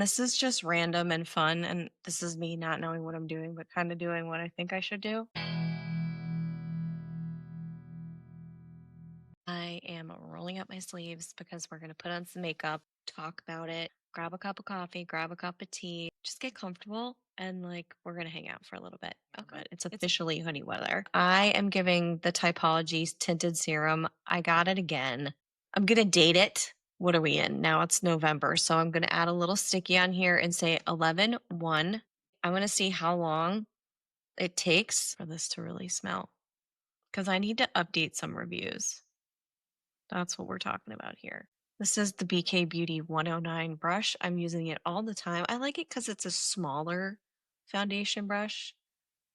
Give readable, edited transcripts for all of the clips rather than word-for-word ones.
This is just random and fun, and this is me not knowing what I'm doing, but kind of doing what I think I should do. I am rolling up my sleeves because we're going to put on some makeup, talk about it, grab a cup of coffee, grab a cup of tea, just get comfortable, and like we're going to hang out for a little bit. Oh, good. It's officially hoodie weather. I am giving the Typology Tinted Serum. I got it again. I'm going to date it. What are we in? Now it's November. So I'm going to add a little sticky on here and say 11/1. I want to see how long it takes for this to really smell because I need to update some reviews. That's what we're talking about here. This is the BK Beauty 109 brush. I'm using it all the time. I like it because it's a smaller foundation brush.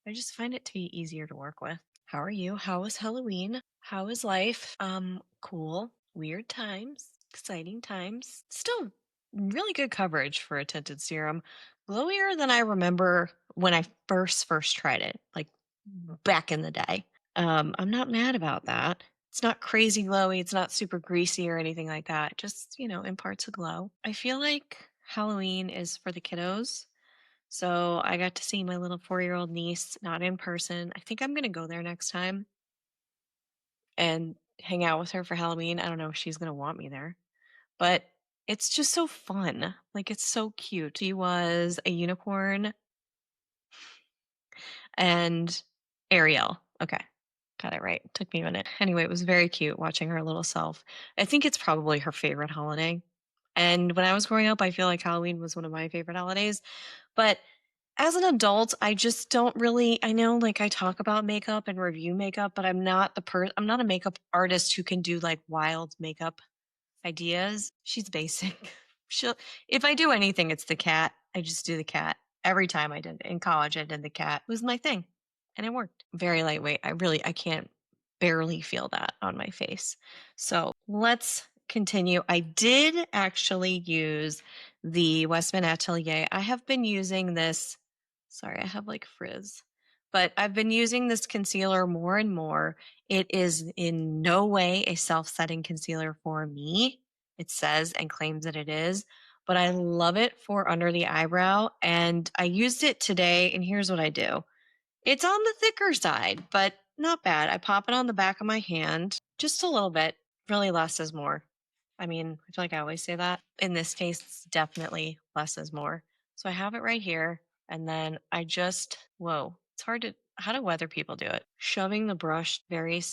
I just find it to be easier to work with. How are you? How was Halloween? How is life? Cool. Weird times. Exciting times. Still really good coverage for a tinted serum. Glowier than I remember when I first tried it, like back in the day. I'm not mad about that. It's not crazy glowy. It's not super greasy or anything like that. Just, imparts a glow. I feel like Halloween is for the kiddos. So I got to see my little 4-year-old niece, not in person. I think I'm going to go there next time and hang out with her for Halloween. I don't know if she's going to want me there, but it's just so fun. Like, it's so cute. She was a unicorn and Ariel. Okay. Got it right. Took me a minute. Anyway, it was very cute watching her little self. I think it's probably her favorite holiday. And when I was growing up, I feel like Halloween was one of my favorite holidays. But as an adult, I just don't really, I know like I talk about makeup and review makeup, but I'm not a makeup artist who can do like wild makeup ideas. She's basic. She'll If I do anything, it's the cat. I just do the cat. Every time I did in college, I did the cat. It was my thing. And it worked. Very lightweight. I can't barely feel that on my face. So let's continue. I did actually use the Westman Atelier. I have been using this. Sorry, I have like frizz. But I've been using this concealer more and more. It is in no way a self-setting concealer for me. It says and claims that it is, but I love it for under the eyebrow. And I used it today, and here's what I do. It's on the thicker side, but not bad. I pop it on the back of my hand, just a little bit. Really, less is more. I mean, I feel like I always say that. In this case, it's definitely less is more. So I have it right here, and then whoa, it's hard to, how do weather people do it? Shoving the brush very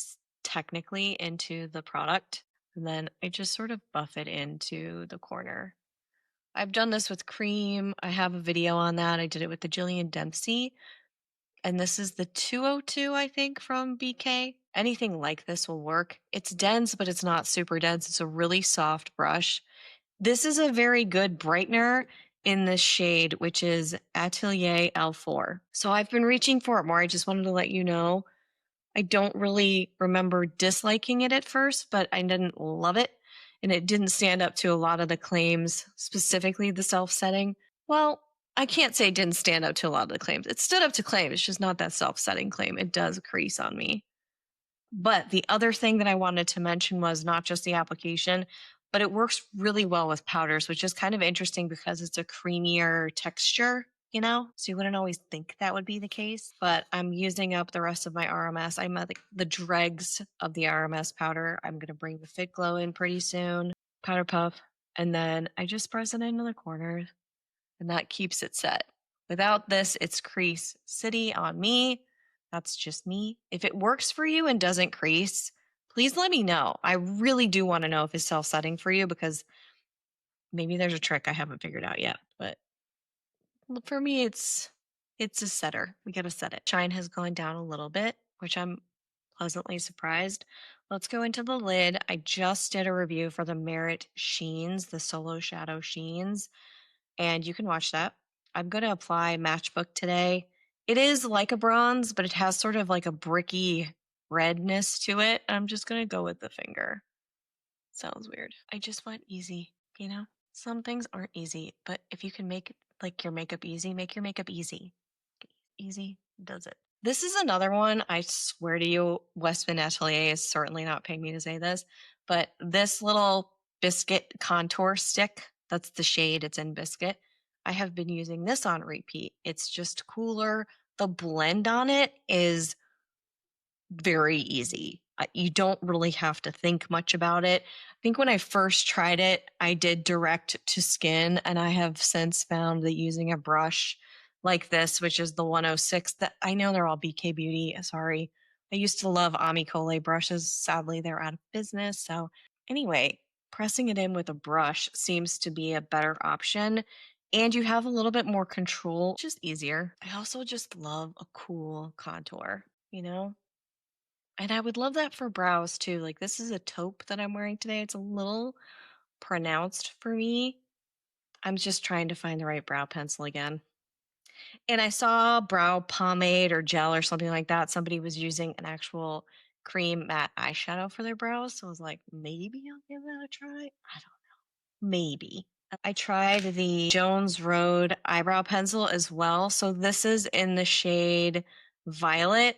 technically into the product, and then I just sort of buff it into the corner. I've done this with cream. I have a video on that. I did it with the Jillian Dempsey. And this is the 202, I think, from BK. Anything like this will work. It's dense, but it's not super dense. It's a really soft brush. This is a very good brightener in this shade, which is Atelier L4. So I've been reaching for it more. I just wanted to let you know. I don't really remember disliking it at first, but I didn't love it. And it didn't stand up to a lot of the claims, specifically the self-setting. Well, I can't say it didn't stand up to a lot of the claims. It stood up to claim. It's just not that self-setting claim. It does crease on me. But the other thing that I wanted to mention was not just the application, but it works really well with powders, which is kind of interesting because it's a creamier texture, So you wouldn't always think that would be the case. But I'm using up the rest of my RMS. I'm at the dregs of the RMS powder. I'm going to bring the Fit Glow in pretty soon. Powder puff. And then I just press it into the corner, and that keeps it set. Without this, it's crease city on me. That's just me. If it works for you and doesn't crease, please let me know. I really do want to know if it's self-setting for you, because maybe there's a trick I haven't figured out yet. But for me, it's a setter. We got to set it. Shine has gone down a little bit, which I'm pleasantly surprised. Let's go into the lid. I just did a review for the Merit Sheens, the Solo Shadow Sheens, and you can watch that. I'm going to apply Matchbook today. It is like a bronze, but it has sort of like a bricky redness to it. I'm just going to go with the finger. Sounds weird. I just went easy. Some things aren't easy, but if you can make like your makeup easy, make your makeup easy. Easy does it. This is another one. I swear to you, Westman Atelier is certainly not paying me to say this, but this little Biscuit contour stick, that's the shade, it's in Biscuit. I have been using this on repeat. It's just cooler. The blend on it is very easy. You don't really have to think much about it. I think when I first tried it, I did direct to skin, and I have since found that using a brush like this, which is the 106, that I know they're all BK Beauty. Sorry. I used to love Amicole brushes. Sadly, they're out of business. So, anyway, pressing it in with a brush seems to be a better option. And you have a little bit more control, just easier. I also just love a cool contour, you know? And I would love that for brows too. Like this is a taupe that I'm wearing today. It's a little pronounced for me. I'm just trying to find the right brow pencil again. And I saw brow pomade or gel or something like that. Somebody was using an actual cream matte eyeshadow for their brows. So I was like, maybe I'll give that a try. I don't know. Maybe. I tried the Jones Road eyebrow pencil as well. So this is in the shade Violet.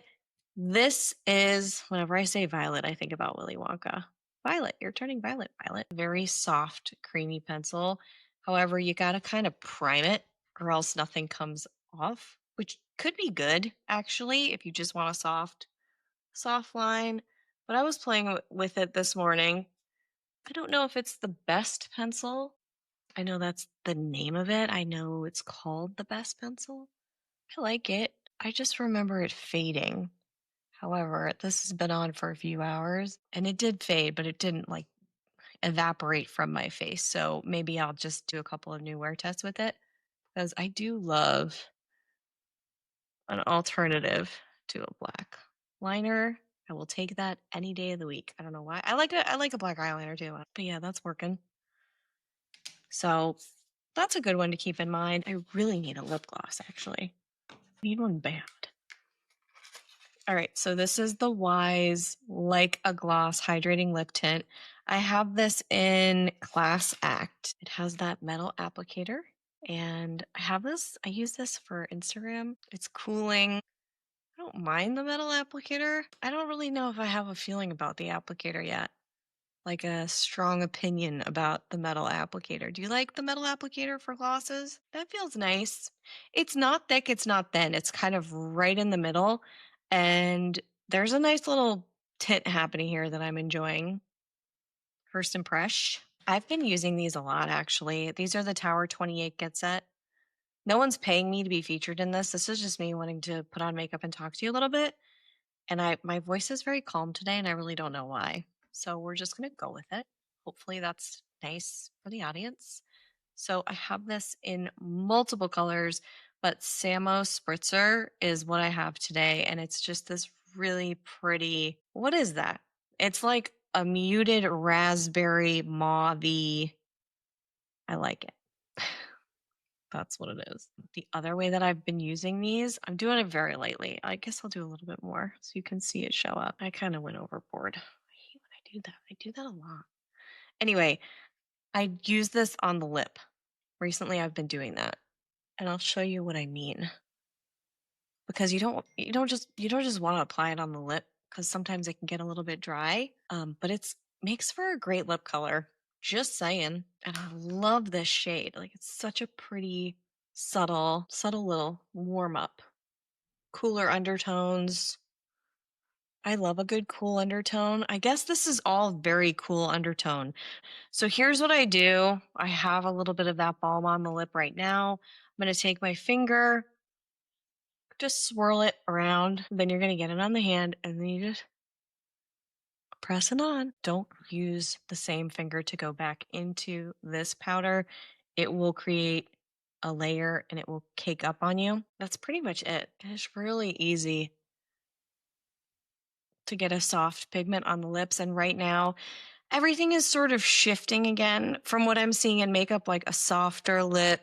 This is, whenever I say violet, I think about Willy Wonka. Violet, you're turning violet, Violet. Very soft, creamy pencil. However, you gotta kind of prime it or else nothing comes off, which could be good, actually, if you just want a soft line. But I was playing with it this morning. I don't know if it's the best pencil. I know that's the name of it. I know it's called the best pencil. I like it. I just remember it fading. However, this has been on for a few hours and it did fade, but it didn't like evaporate from my face. So maybe I'll just do a couple of new wear tests with it because I do love an alternative to a black liner. I will take that any day of the week. I don't know why. I like a black eyeliner too. But yeah, that's working. So that's a good one to keep in mind. I really need a lip gloss actually. I need one bad. All right, so this is the Wise Like a Gloss Hydrating Lip Tint. I have this in Class Act. It has that metal applicator, and I use this for Instagram. It's cooling. I don't mind the metal applicator. I don't really know if I have a feeling about the applicator yet, like a strong opinion about the metal applicator. Do you like the metal applicator for glosses? That feels nice. It's not thick, it's not thin. It's kind of right in the middle. And there's a nice little tint happening here that I'm enjoying. First Impress. I've been using these a lot actually. These are the Tower 28 GetSet. No one's paying me to be featured in this. This is just me wanting to put on makeup and talk to you a little bit. And my voice is very calm today and I really don't know why. So we're just going to go with it. Hopefully that's nice for the audience. So I have this in multiple colors, but Samo Spritzer is what I have today. And it's just this really pretty, what is that? It's like a muted raspberry mauve-y. I like it. That's what it is. The other way that I've been using these, I'm doing it very lightly. I guess I'll do a little bit more so you can see it show up. I kind of went overboard. I hate when I do that. I do that a lot. Anyway, I use this on the lip. Recently I've been doing that. And I'll show you what I mean. Because you don't just want to apply it on the lip because sometimes it can get a little bit dry. But it's makes for a great lip color. Just saying. And I love this shade. Like it's such a pretty, subtle little warm up. Cooler undertones. I love a good cool undertone. I guess this is all very cool undertone. So here's what I do. I have a little bit of that balm on the lip right now. I'm going to take my finger, just swirl it around. Then you're going to get it on the hand and then you just press it on. Don't use the same finger to go back into this powder. It will create a layer and it will cake up on you. That's pretty much it. It's really easy to get a soft pigment on the lips. And right now, everything is sort of shifting again from what I'm seeing in makeup, like a softer lip,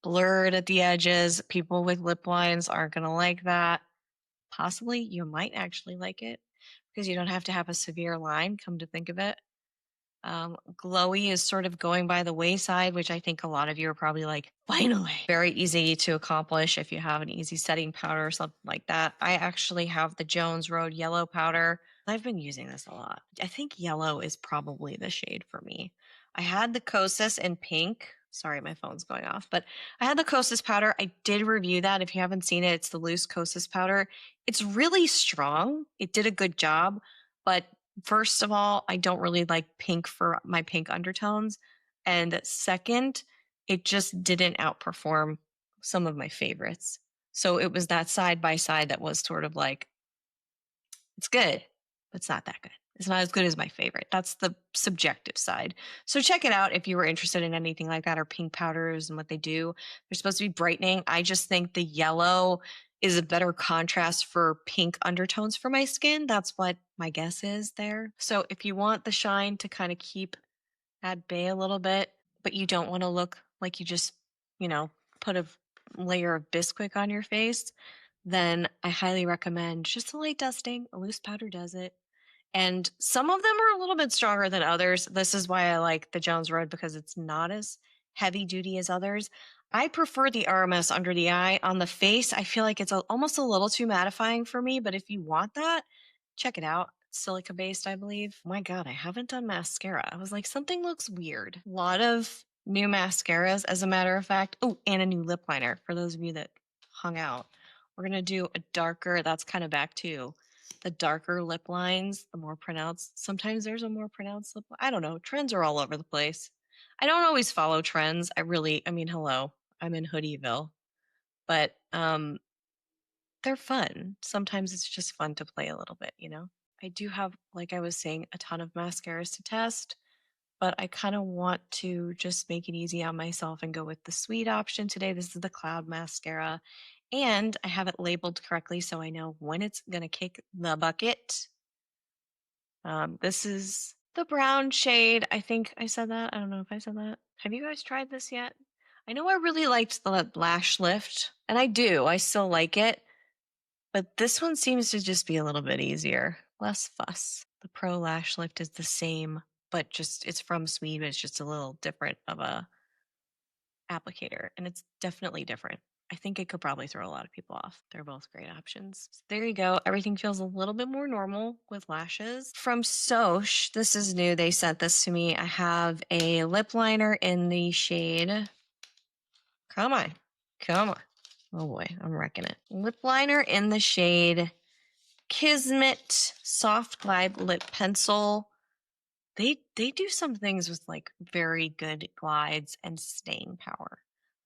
blurred at the edges. People with lip lines aren't going to like that. Possibly you might actually like it because you don't have to have a severe line, come to think of it. Glowy is sort of going by the wayside, which I think a lot of you are probably like, finally. Very easy to accomplish if you have an easy setting powder or something like that. I actually have the Jones Road yellow powder. I've been using this a lot. I think yellow is probably the shade for me. I had the Kosas in pink, Sorry, my phone's going off. But I had the Kosas powder. I did review that. If you haven't seen it, it's the loose Kosas powder. It's really strong. It did a good job. But first of all, I don't really like pink for my pink undertones. And second, it just didn't outperform some of my favorites. So it was that side by side that was sort of like, it's good, but it's not that good. It's not as good as my favorite. That's the subjective side. So check it out if you were interested in anything like that, or pink powders and what they do. They're supposed to be brightening. I just think the yellow is a better contrast for pink undertones for my skin. That's what my guess is there. So if you want the shine to kind of keep at bay a little bit, but you don't want to look like you just, put a layer of Bisquick on your face, then I highly recommend just a light dusting. A loose powder does it. And some of them are a little bit stronger than others. This is why I like the Jones Road, because it's not as heavy duty as others. I prefer the RMS under the eye. On the face, I feel like it's almost a little too mattifying for me, but if you want that, check it out. Silica based, I believe. Oh my God, I haven't done mascara. I was like, something looks weird. A lot of new mascaras, as a matter of fact. Oh, and a new lip liner for those of you that hung out. We're going to do a darker, that's kind of back too. The darker lip lines, the more pronounced. Sometimes there's a more pronounced lip. I don't know. Trends are all over the place. I don't always follow trends. Hello, I'm in Hoodieville, but they're fun. Sometimes it's just fun to play a little bit, I do have, like I was saying, a ton of mascaras to test, but I kind of want to just make it easy on myself and go with the Sweed option today. This is the Cloud Mascara, and I have it labeled correctly so I know when it's going to kick the bucket. This is the brown shade. I think I said that. I don't know if I said that. Have you guys tried this yet? I know I really liked the lash lift, and I do. I still like it. But this one seems to just be a little bit easier. Less fuss. The Pro Lash Lift is the same, but it's from Sweed, but it's just a little different of a applicator. And it's definitely different. I think it could probably throw a lot of people off. They're both great options. So there you go. Everything feels a little bit more normal with lashes. From Soshe, this is new. They sent this to me. I have a lip liner in the shade. Come on. Oh boy, I'm wrecking it. Lip liner in the shade Kismet Soft Glide Lip Pencil. They do some things with like very good glides and staying power,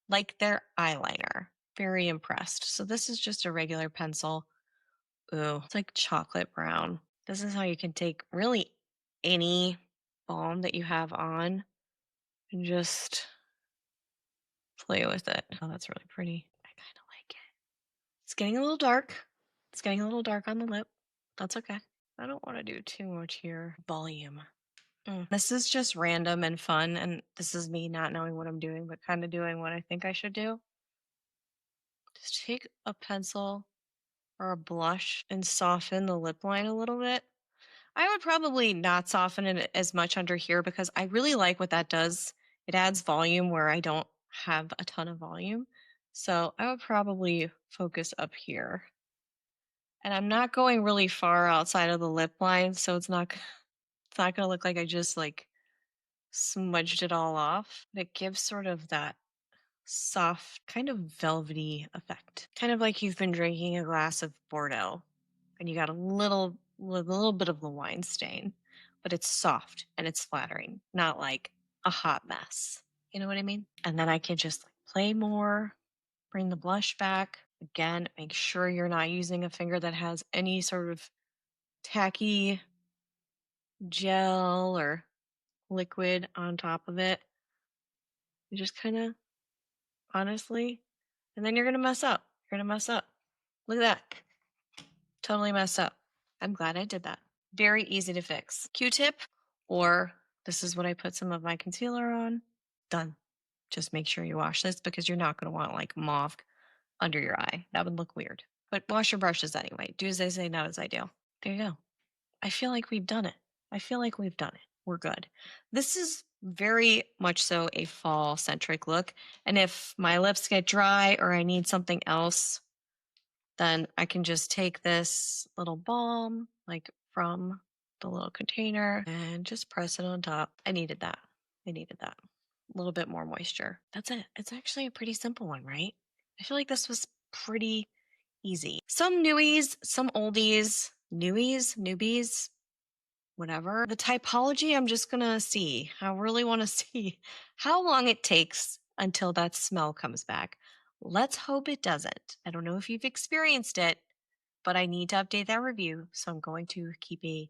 like their eyeliner. Very impressed. So this is just a regular pencil. Ooh, it's like chocolate brown. This is how you can take really any balm that you have on and just play with it. Oh, that's really pretty. I kind of like it. It's getting a little dark. It's getting a little dark on the lip. That's okay. I don't want to do too much here. Volume. This is just random and fun, and this is me not knowing what I'm doing, but kind of doing what I think I should do. Just take a pencil or a blush and soften the lip line a little bit. I would probably not soften it as much under here because I really like what that does. It adds volume where I don't have a ton of volume. So I would probably focus up here. And I'm not going really far outside of the lip line, so it's not going to look like I just like smudged it all off. But it gives sort of that soft, kind of velvety effect. Kind of like you've been drinking a glass of Bordeaux and you got a little bit of the wine stain, but it's soft and it's flattering, not like a hot mess. You know what I mean? And then I can just like play more, bring the blush back. Again, make sure you're not using a finger that has any sort of tacky gel or liquid on top of it. You just kind of, honestly, and then you're going to mess up. You're going to mess up. Look at that. Totally messed up. I'm glad I did that. Very easy to fix. Q-tip, or this is what I put some of my concealer on. Done. Just make sure you wash this because you're not going to want like mauve under your eye. That would look weird. But wash your brushes anyway. Do as they say, not as I do. There you go. I feel like we've done it. We're good. This is very much so a fall centric look. And if my lips get dry or I need something else, then I can just take this little balm, like from the little container, and just press it on top. I needed that. A little bit more moisture. That's it. It's actually a pretty simple one, right? I feel like this was pretty easy. Some newies, some oldies, newbies, whatever. The typology, I'm just gonna see. I really want to see how long it takes until that smell comes back. Let's hope it doesn't. I don't know if you've experienced it, but I need to update that review. So I'm going to keep a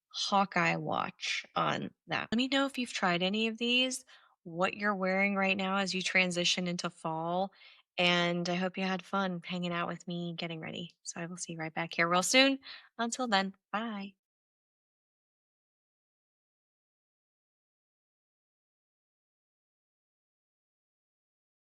Hawkeye watch on that. Let me know if you've tried any of these, what you're wearing right now as you transition into fall. And I hope you had fun hanging out with me getting ready. So I will see you right back here real soon. Until then, bye.